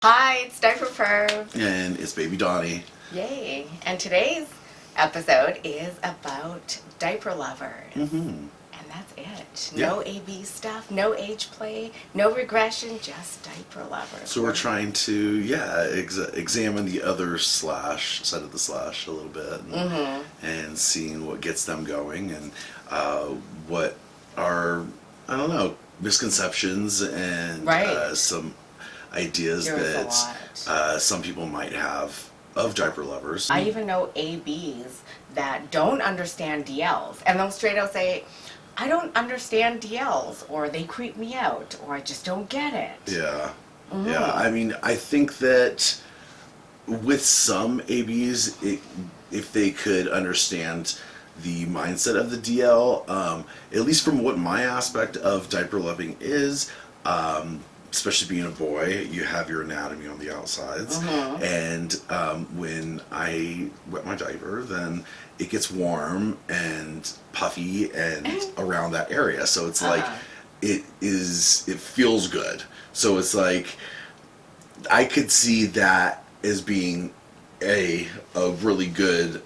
Hi, it's Diaperperv. And it's baby Donnie. Yay. And today's episode is about diaper lovers. And that's it. Yeah. No AB stuff, no age play, no regression, just diaper lovers. So we're trying to, examine the other side of the slash a little bit and seeing what gets them going and what are, I don't know, misconceptions and some ideas that some people might have of diaper lovers. I even know ABs that don't understand DLs, and they'll straight out say, I don't understand DLs, or they creep me out, or I just don't get it. Yeah. Yeah, I mean, I think that with some ABs, if they could understand the mindset of the DL, at least from what my aspect of diaper loving is, especially being a boy, you have your anatomy on the outsides, and when I wet my diaper, then it gets warm and puffy and around that area, so it's like it feels good. So it's like I could see that as being a really good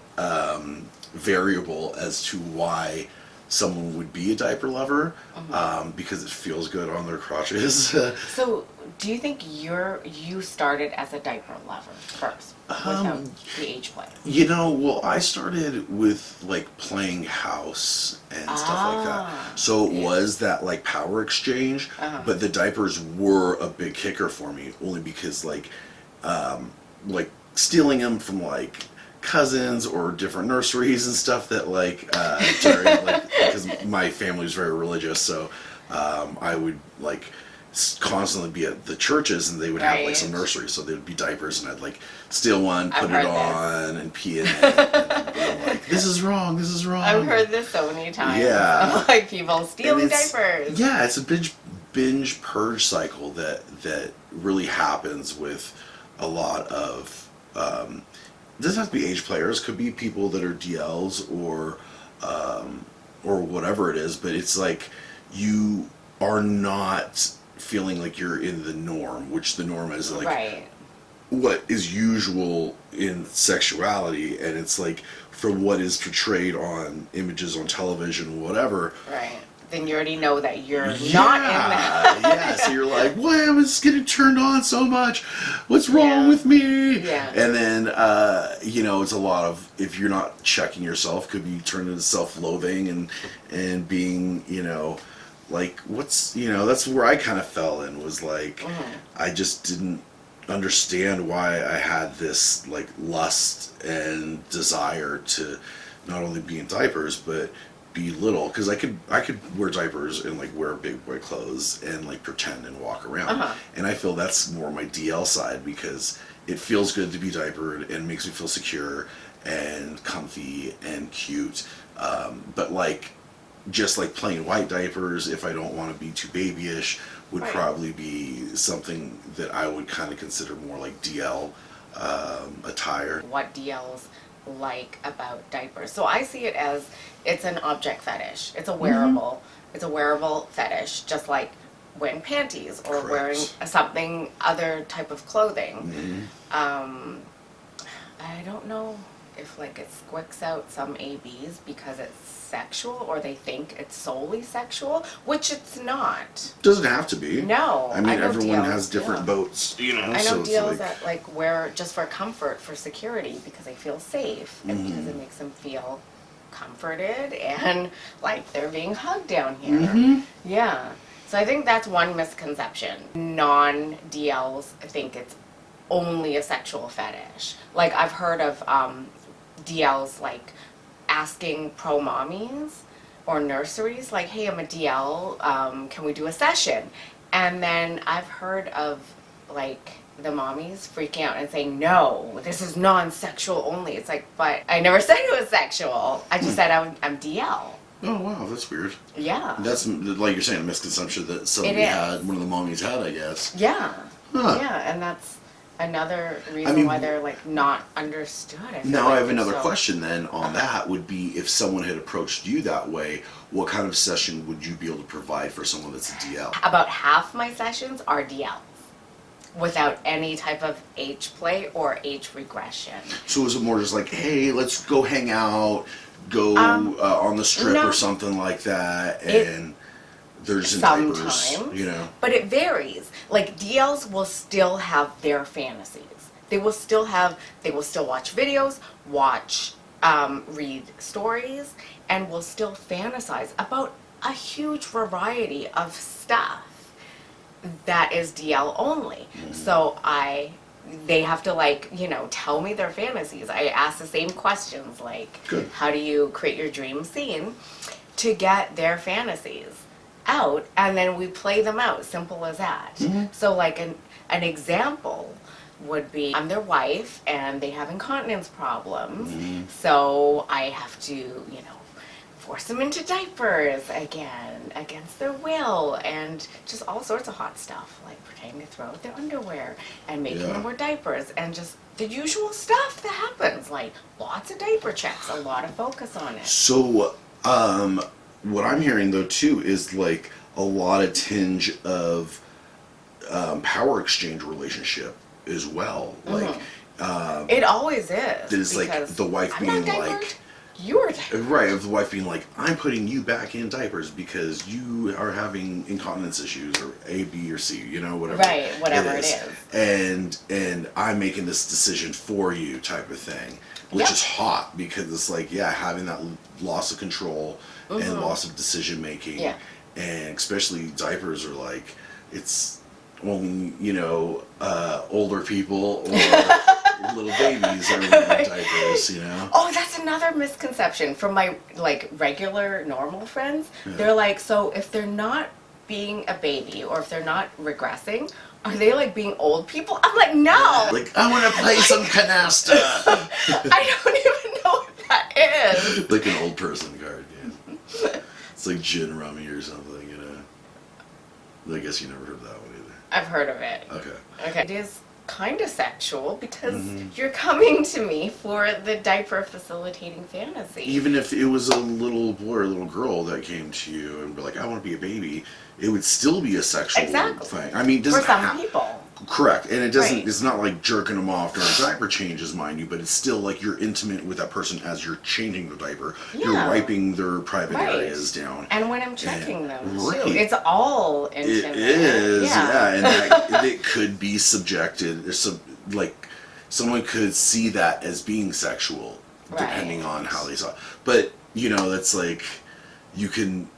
variable as to why someone would be a diaper lover, because it feels good on their crotches. So, do you think you started as a diaper lover first, without the age play? You know, well, I started with like playing house and stuff like that. So it was that like power exchange, but the diapers were a big kicker for me, only because like stealing them from like cousins or different nurseries and stuff that like because my family was very religious, so I would like constantly be at the churches and they would have like some nurseries, so there would be diapers and I'd like steal one, put it on and pee in it, and I'm like, this is wrong. I've heard this so many times. Yeah. Like people stealing diapers. Yeah, it's a binge purge cycle that really happens with a lot of doesn't have to be age players, could be people that are DLs or whatever it is, but it's like you are not feeling like you're in the norm, which the norm is like what is usual in sexuality, and it's like from what is portrayed on images on television, whatever. Right. Then you already know that you're not in that. Yeah, so you're like, why am I just getting turned on so much? What's wrong with me? Yeah. And then, it's a lot of, if you're not checking yourself, could be turned into self-loathing and being, like, that's where I kind of fell in, was like, I just didn't understand why I had this, like, lust and desire to not only be in diapers, but be little, because I could wear diapers and like wear big boy clothes and like pretend and walk around, and I feel that's more my DL side, because it feels good to be diapered and makes me feel secure and comfy and cute, but like just like plain white diapers, if I don't want to be too babyish, would probably be something that I would kind of consider more like DL attire. What DLs like about diapers? So I see it as it's an object fetish. It's a wearable. It's a wearable fetish, just like wearing panties or wearing something, other type of clothing. I don't know if like it squicks out some ABs because it's sexual, or they think it's solely sexual, which it's not. Doesn't have to be. No. I mean, everyone has different boats, I know so DLs that like wear just for comfort, for security, because they feel safe and because it makes them feel comforted and like they're being hugged down here. Yeah. So I think that's one misconception. Non-DLs think it's only a sexual fetish. Like I've heard of DLs like asking pro mommies or nurseries like, hey, I'm a DL, can we do a session? And then I've heard of like the mommies freaking out and saying, no, this is non-sexual only. It's like, but I never said it was sexual. I just said I'm DL. Oh wow, that's weird. Yeah. That's, like you're saying, a misconception that somebody had, one of the mommies had, I guess. Yeah. Yeah, and that's another reason why they're like not understood. Now I have another question then on that, would be if someone had approached you that way, what kind of session would you be able to provide for someone that's a DL? About half my sessions are DLs. without any type of age play or age regression. So is it more just like, hey, let's go hang out, go on the strip no. or something like that, and there's in Sometimes, diapers, you know? but it varies. Like DLs will still have their fantasies. They will still watch videos, read stories, and will still fantasize about a huge variety of stuff that is DL only. So they have to, like, you know, tell me their fantasies. I ask the same questions, like, Good. how do you create your dream scene, to get their fantasies out, and then we play them out. Simple as that. So like an example would be, I'm their wife and they have incontinence problems, so I have to, you know, force them into diapers again against their will, and just all sorts of hot stuff, like pretending to throw out their underwear and making them wear diapers, and just the usual stuff that happens, like lots of diaper checks, a lot of focus on it. So, what I'm hearing though too is like a lot of tinge of power exchange relationship as well. Like, It always is. that is like because the wife I'm being not diapered, like, you're diapered. right, of the wife being like, I'm putting you back in diapers because you are having incontinence issues, or A, B, or C, you know, whatever. Right, whatever it is. And I'm making this decision for you, type of thing, which is hot, because it's like, having that loss of control and loss of decision making, and especially diapers are like, it's only, you know, older people or little babies are wearing diapers, you know. Oh, that's another misconception from my, like, regular normal friends. They're like, so if they're not being a baby, or if they're not regressing, are they like being old people? I'm like, no. Like, I want to play some canasta. I don't even know what that is. Like an old person card, yeah. It's like gin rummy or something, you know. I guess you never heard that one either. I've heard of it. Okay. It is kind of sexual because you're coming to me for the diaper facilitating fantasy. Even if it was a little boy or a little girl that came to you and were like, I want to be a baby, it would still be a sexual thing. I mean, it doesn't for some people. Correct, and it doesn't. Right. It's not like jerking them off during diaper changes, mind you. But it's still like you're intimate with that person as you're changing the diaper. You're wiping their private areas down. And when I'm checking them too, right. it's all intimate. It is, and it could be subjected. Like someone could see that as being sexual, depending on how they saw it. But you know, that's like you can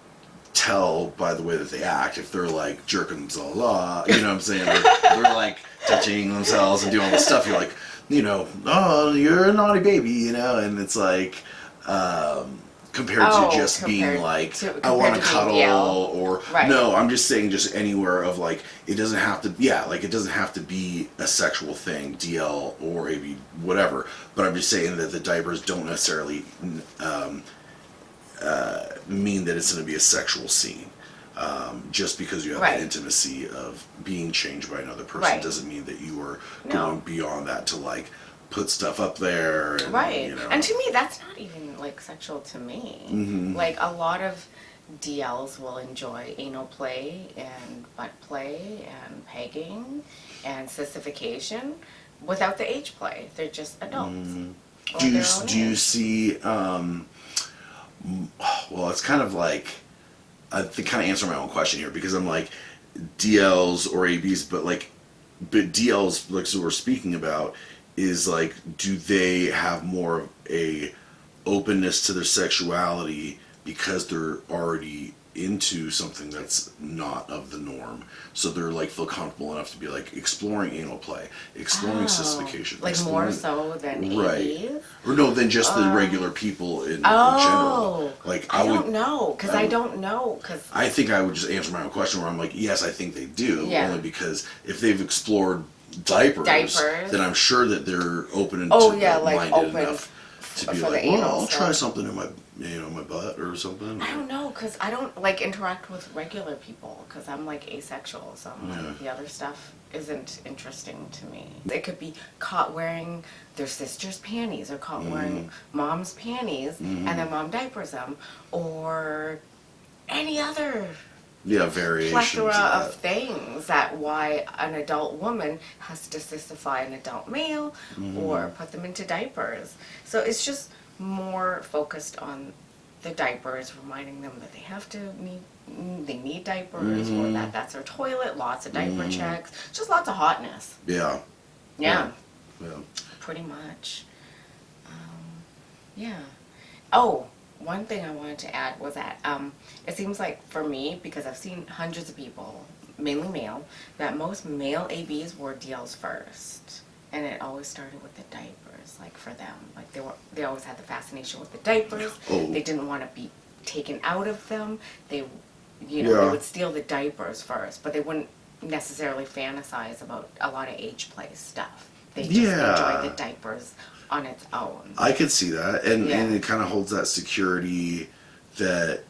tell by the way that they act if they're like jerking themselves off, you know what I'm saying? They're like touching themselves and doing all this stuff. You're like, you know, oh, you're a naughty baby, you know, and it's like compared to just being like, I want to cuddle, or no, I'm just saying just anywhere of like, it doesn't have to, like it doesn't have to be a sexual thing, DL or AB, whatever. But I'm just saying that the diapers don't necessarily mean that it's going to be a sexual scene. Just because you have the intimacy of being changed by another person doesn't mean that you are going beyond that to like put stuff up there. And, you know. And to me, that's not even like sexual to me. Like a lot of DLs will enjoy anal play and butt play and pegging and sissification without the age play. They're just adults. Do you see? Well, it's kind of like I kind of answer my own question here, because I'm like DLs or ABs, but DLs, like so we're speaking about, is like, do they have more of a openness to their sexuality because they're already into something that's not of the norm, so they're like feel comfortable enough to be like exploring anal play, exploring sissification, like more so than ABs? Or no, than just the regular people in general. Like I don't know, because I don't know, because I think I would just answer my own question where I'm like, yes, I think they do, only because if they've explored diapers, then I'm sure that they're open and minded enough to be like, well, I'll try something in my, my butt or something. I don't know, because I don't like interact with regular people, because I'm like asexual, so I'm like, the other stuff isn't interesting to me. They could be caught wearing their sister's panties, or caught wearing mom's panties, and then mom diapers them, or any other variations plethora of of things that why an adult woman has to cystify an adult male or put them into diapers. So it's just more focused on the diapers, reminding them that they need diapers, or that that's their toilet, lots of diaper checks, just lots of hotness. Yeah. Yeah. Yeah. Pretty much. Yeah. Oh, one thing I wanted to add was that it seems like for me, because I've seen hundreds of people, mainly male, that most male ABs wore DLs first. And it always started with the diapers, like for them. Like they always had the fascination with the diapers. Oh. They didn't want to be taken out of them. They they would steal the diapers first, but they wouldn't necessarily fantasize about a lot of age play stuff. They just enjoy the diapers on its own. I could see that, and it kind of holds that security that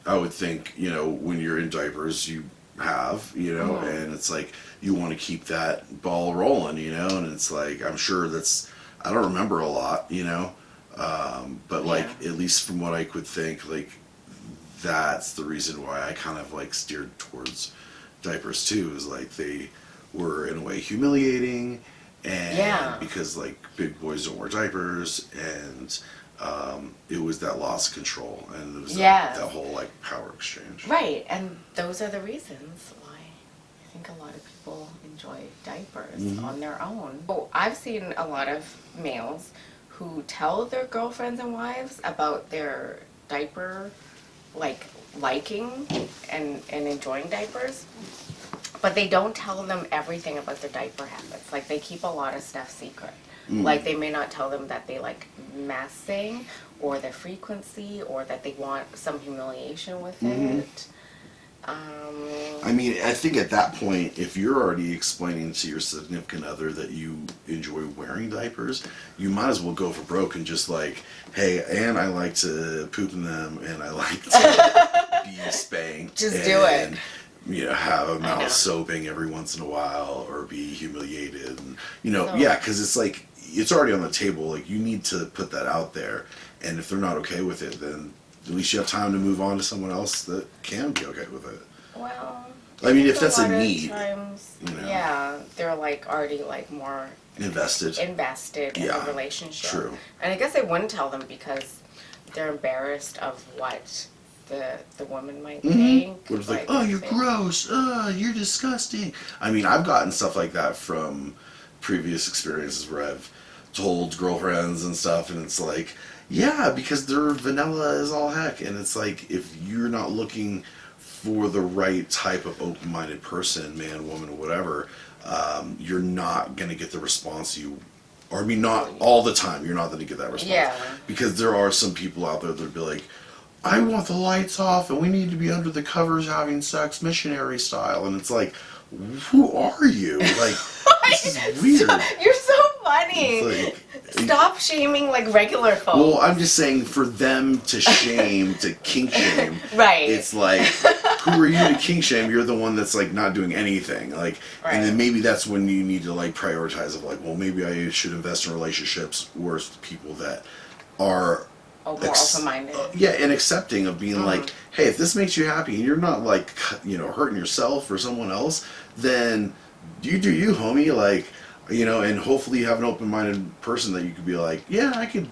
I would think, when you're in diapers, you have, and it's like you want to keep that ball rolling, and it's like, I'm sure I don't remember a lot, but like, at least from what I could think, like, that's the reason why I kind of like steered towards diapers too, is like they were in a way humiliating, and because like big boys don't wear diapers, and it was that loss of control, and it was that whole like power exchange. Right, and those are the reasons why I think a lot of people enjoy diapers on their own. Oh, I've seen a lot of males who tell their girlfriends and wives about their diaper liking and enjoying diapers, but they don't tell them everything about their diaper habits. Like they keep a lot of stuff secret. Like they may not tell them that they like messing, or their frequency, or that they want some humiliation with it. I mean, I think at that point, if you're already explaining to your significant other that you enjoy wearing diapers, you might as well go for broke and just like, hey, and I like to poop in them, and I like to be spanked. Just do it. Have a mouth soaping every once in a while, or be humiliated, and because it's like, it's already on the table. Like, you need to put that out there, and if they're not okay with it, then at least you have time to move on to someone else that can be okay with it. Well, I mean, if that's a need, times, they're like already like more invested in the relationship. True. And I guess they wouldn't tell them because they're embarrassed of what the woman might think. It's like, oh, you're gross. Oh, you're disgusting. I mean, I've gotten stuff like that from previous experiences where I've told girlfriends and stuff, and it's like, yeah, because they're vanilla as all heck, and it's like, if you're not looking for the right type of open-minded person, man, woman, whatever, you're not going to get the response or I mean, not all the time, you're not going to get that response. Yeah. Because there are some people out there that'll be like, I want the lights off, and we need to be under the covers having sex missionary style, and it's like, who are you? Like, this is weird. You're so funny. Like, stop shaming like regular folks. Well, I'm just saying, for them to shame, to kink shame, right? It's like, who are you to kink shame? You're the one that's like not doing anything, like, right. And then maybe that's when you need to like prioritize of like, well, maybe I should invest in relationships with people that are more open-minded. And accepting of being like, hey, if this makes you happy and you're not like, hurting yourself or someone else, then you do you, homie. Like, and hopefully you have an open-minded person that you could be like, yeah, I could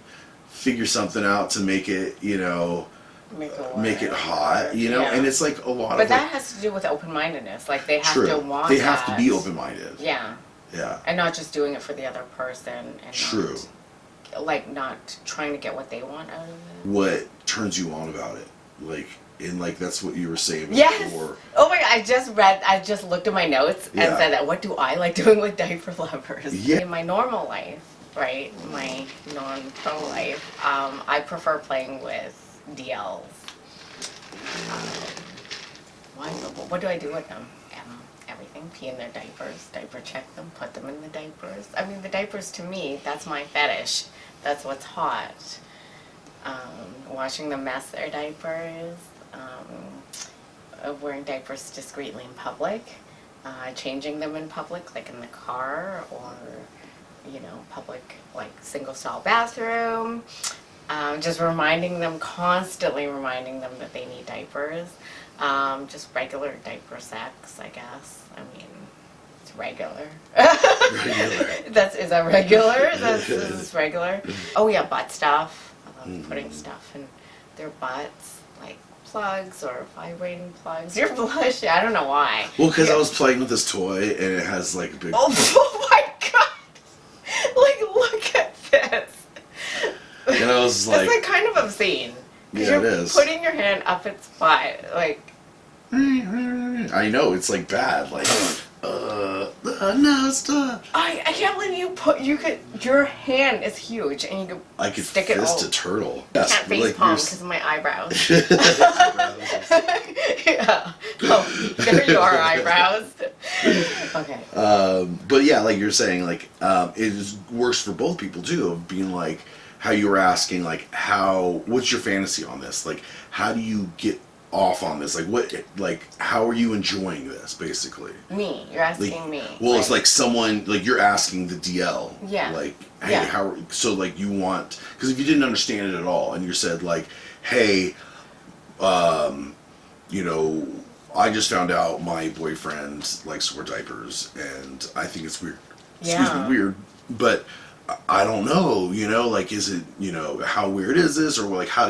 figure something out to make it, make it hot, and it's like a lot but of. But that has to do with open-mindedness. Like they have to want. They have to be open-minded. Yeah. Yeah. And not just doing it for the other person. And True. Not trying to get what they want out of it. What turns you on about it? Like, that's what you were saying before. Yes. Oh my God, I just looked at my notes and said that, what do I like doing with diaper lovers? Yeah. In my normal life, right, my non-pro life, I prefer playing with DLs. What do I do with them? Everything. Pee in their diapers, diaper check them, put them in the diapers. I mean, the diapers, to me, that's my fetish. That's what's hot. Watching them mess their diapers, wearing diapers discreetly in public, changing them in public, like in the car, or, public, like, single-stall bathroom. Just constantly reminding them that they need diapers. Just regular diaper sex, I guess. I mean, it's regular. Regular. Is that regular? Is this regular? Oh yeah, butt stuff. I love putting stuff in their butts, like plugs or vibrating plugs. You're blushing. I don't know why. Well, because I was playing with this toy and it has like a big. Oh my god! Like, look at this. And I was like, it's like kind of obscene. Yeah, it you're is. Putting your hand up its butt, like. I know it's like bad, like. No, stop. I can't believe your hand is huge and you I could stick it fist all. a turtle. Can't Yes, face like, palm because of my eyebrows. you're- Yeah. Oh, there you are, eyebrows. Okay. But yeah, like you're saying, like works for both people too. Of being like how you were asking, like what's your fantasy on this? Like how do you get off on this? Like how are you enjoying this? Basically, Me, you're asking like, me. Well, it's like someone like you're asking the DL. Yeah. Like hey, Yeah. how? So like you want because if you didn't understand it at all and you said like, hey, you know. I just found out my boyfriend likes to wear diapers, and I think it's weird. Excuse me, weird. But I don't know, you know, like, is it, you know, how weird is this? Or, like, how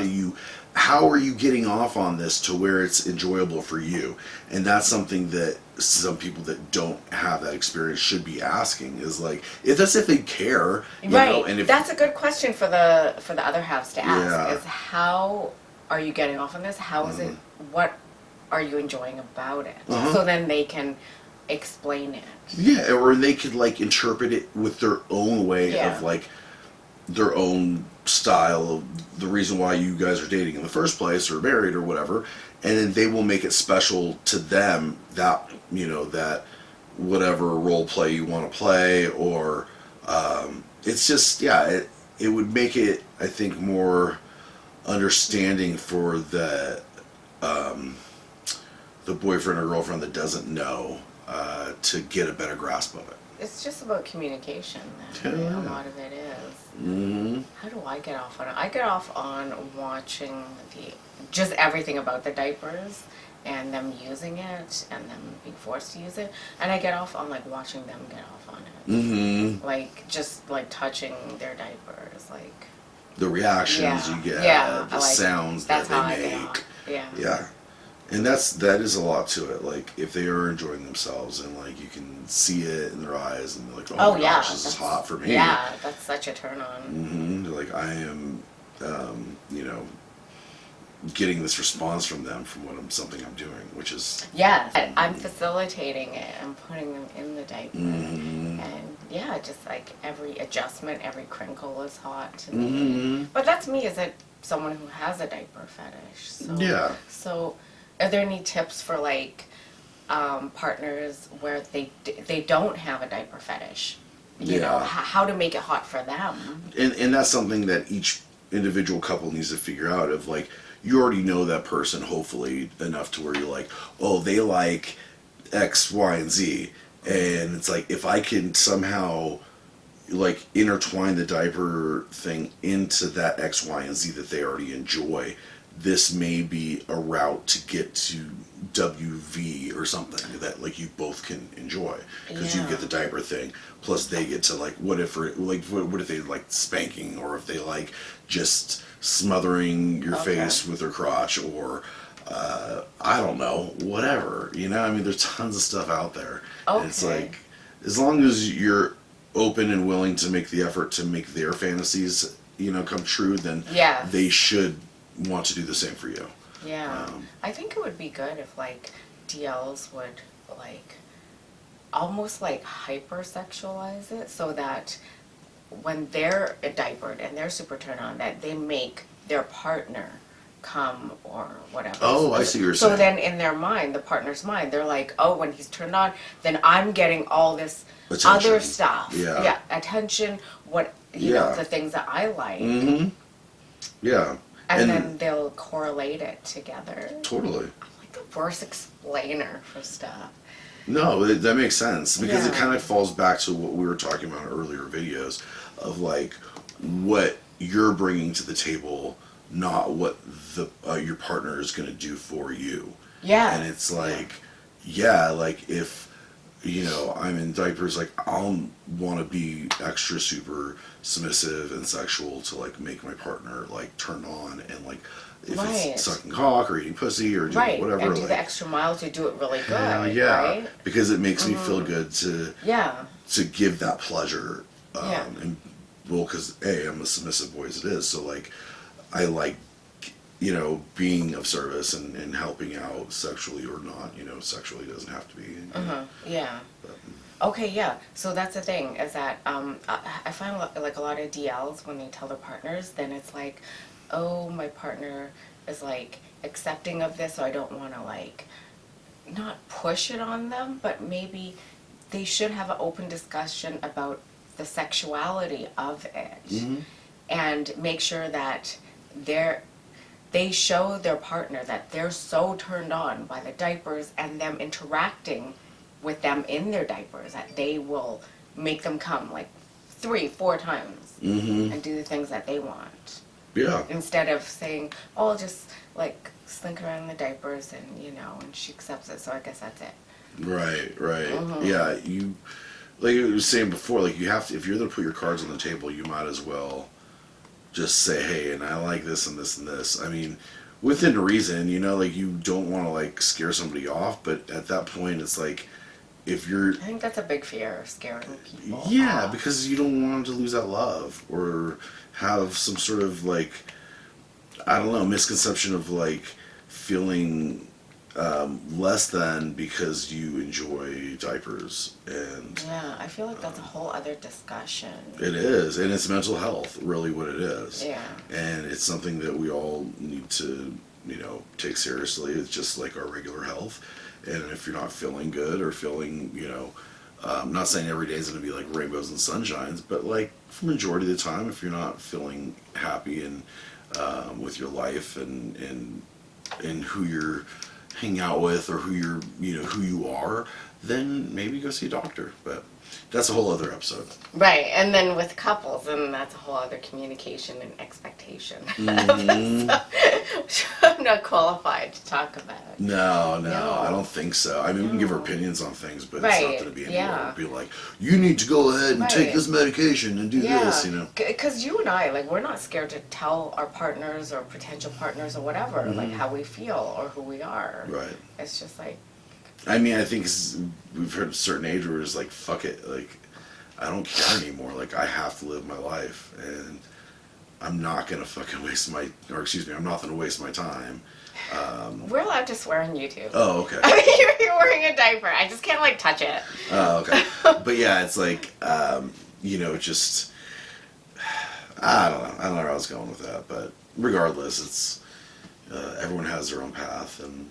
are you getting off on this to where it's enjoyable for you? And that's something that some people that don't have that experience should be asking is, like, if they care, you know, and if... That's a good question for the other halves to ask, Yeah. is how are you getting off on this? How is it, what are you enjoying about it? So then they can explain it. Yeah, or they could like interpret it with their own way of like their own style of the reason why you guys are dating in the first place or married or whatever, and then they will make it special to them that, you know, that whatever role play you want to play or it's just it would make it, I think, more understanding for the boyfriend or girlfriend that doesn't know to get a better grasp of it. It's just about communication. A lot of it is. Mm-hmm. How do I get off on it? I get off on watching just everything about the diapers and them using it and them being forced to use it. And I get off on like watching them get off on it. Mm-hmm. Like just like touching their diapers, like the reactions you get, the sounds that they make. Yeah. And that is a lot to it. Like if they are enjoying themselves and like you can see it in their eyes and they're like, oh my gosh, this is hot for me. Yeah, that's such a turn on. Mm-hmm. They're like, I am, you know, getting this response from them from something I'm doing, which is I'm facilitating it. I'm putting them in the diaper, and just like every adjustment, every crinkle is hot to me. But that's me as someone who has a diaper fetish. So are there any tips for like partners where they don't have a diaper fetish? You know, how to make it hot for them. And that's something that each individual couple needs to figure out of like, you already know that person hopefully enough to where you're like, oh, they like X, Y, and Z. And it's like, if I can somehow like intertwine the diaper thing into that X, Y, and Z that they already enjoy, this may be a route to get to WV or something that like you both can enjoy because you get the diaper thing plus they get to like what if they like spanking or if they like just smothering your face with their crotch or I don't know, whatever, you know. I mean, there's tons of stuff out there. And it's like as long as you're open and willing to make the effort to make their fantasies, you know, come true, then they should want to do the same for you. I think it would be good if like DLs would like almost like hypersexualize it so that when they're diapered and they're super turned on, that they make their partner come or whatever. Oh, I see what you're saying. So then in their mind, the partner's mind, they're like, oh, when he's turned on, then I'm getting all this other stuff. Attention, what, you know, the things that I like. And then they'll correlate it together. Totally. I'm like the worst explainer for stuff. No, that makes sense because it kind of falls back to what we were talking about in earlier videos of like what you're bringing to the table, not what your partner is going to do for you. Yeah. And it's like, yeah, like if, you know, I'm in diapers, like I'll want to be extra super submissive and sexual to like make my partner like turn on, and like if Right. it's sucking cock or eating pussy or doing Right. whatever, And do like, the extra mile to do it really good. hell yeah, Right? because it makes me feel good Yeah. to give that pleasure, Yeah. and well, because I'm a submissive boy as it is, so like I like, you know, being of service and helping out sexually or not, you know, sexually doesn't have to be. You know, Yeah. but, Okay, yeah. So that's the thing is that I find like a lot of DLs when they tell their partners, then it's like, oh, my partner is like accepting of this, so I don't want to like not push it on them, but maybe they should have an open discussion about the sexuality of it, and make sure that they show their partner that they're so turned on by the diapers and them interacting with them in their diapers that they will make them come like 3-4 times and do the things that they want, yeah. instead of saying, oh, I'll just like slink around in the diapers and, you know, and she accepts it, so I guess that's it. Right, right. Yeah, you, like I was saying before, like you have to, if you're going to put your cards on the table, you might as well just say, hey, and I like this and this and this. I mean, within reason, you know, like you don't want to like scare somebody off, but at that point, it's like, if you're, I think that's a big fear, scaring people yeah, off. because you don't want them to lose that love or have some sort of like, I don't know, misconception of like feeling less than because you enjoy diapers. And Yeah, I feel like that's a whole other discussion. it is, and it's mental health, really what it is. Yeah. And it's something that we all need to, you know, take seriously. It's just like our regular health. And if you're not feeling good or feeling, you know, I'm not saying every day is going to be like rainbows and sunshines, but like for majority of the time, if you're not feeling happy and with your life and who you're hanging out with or who you're, you know, who you are, then maybe go see a doctor. But that's a whole other episode. Right, and then with couples, and that's a whole other communication and expectation. So, I'm not qualified to talk about it. No, No. I don't think so. I mean, we can give our opinions on things, but it's not Right, going to be yeah. anywhere to be like, you need to go ahead and take Right. this medication and do this, you know. Because you and I, like, we're not scared to tell our partners or potential partners or whatever, like, how we feel or who we are. Right. It's just like, I mean, I think we've hit a certain age where it's like, fuck it, like, I don't care anymore. Like, I have to live my life, and I'm not gonna fucking I'm not gonna waste my time. we're allowed to swear on YouTube. Oh, okay. I mean, you're wearing a diaper. I just can't, like, touch it. Oh, okay. But yeah, it's like, you know, just, I don't know where I was going with that, but regardless, it's, everyone has their own path, and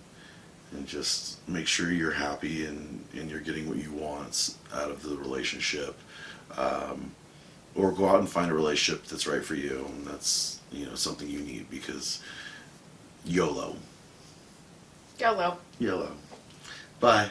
just make sure you're happy and you're getting what you want out of the relationship. Or go out and find a relationship that's right for you, and that's, you know, something you need, because YOLO. YOLO. YOLO. Bye.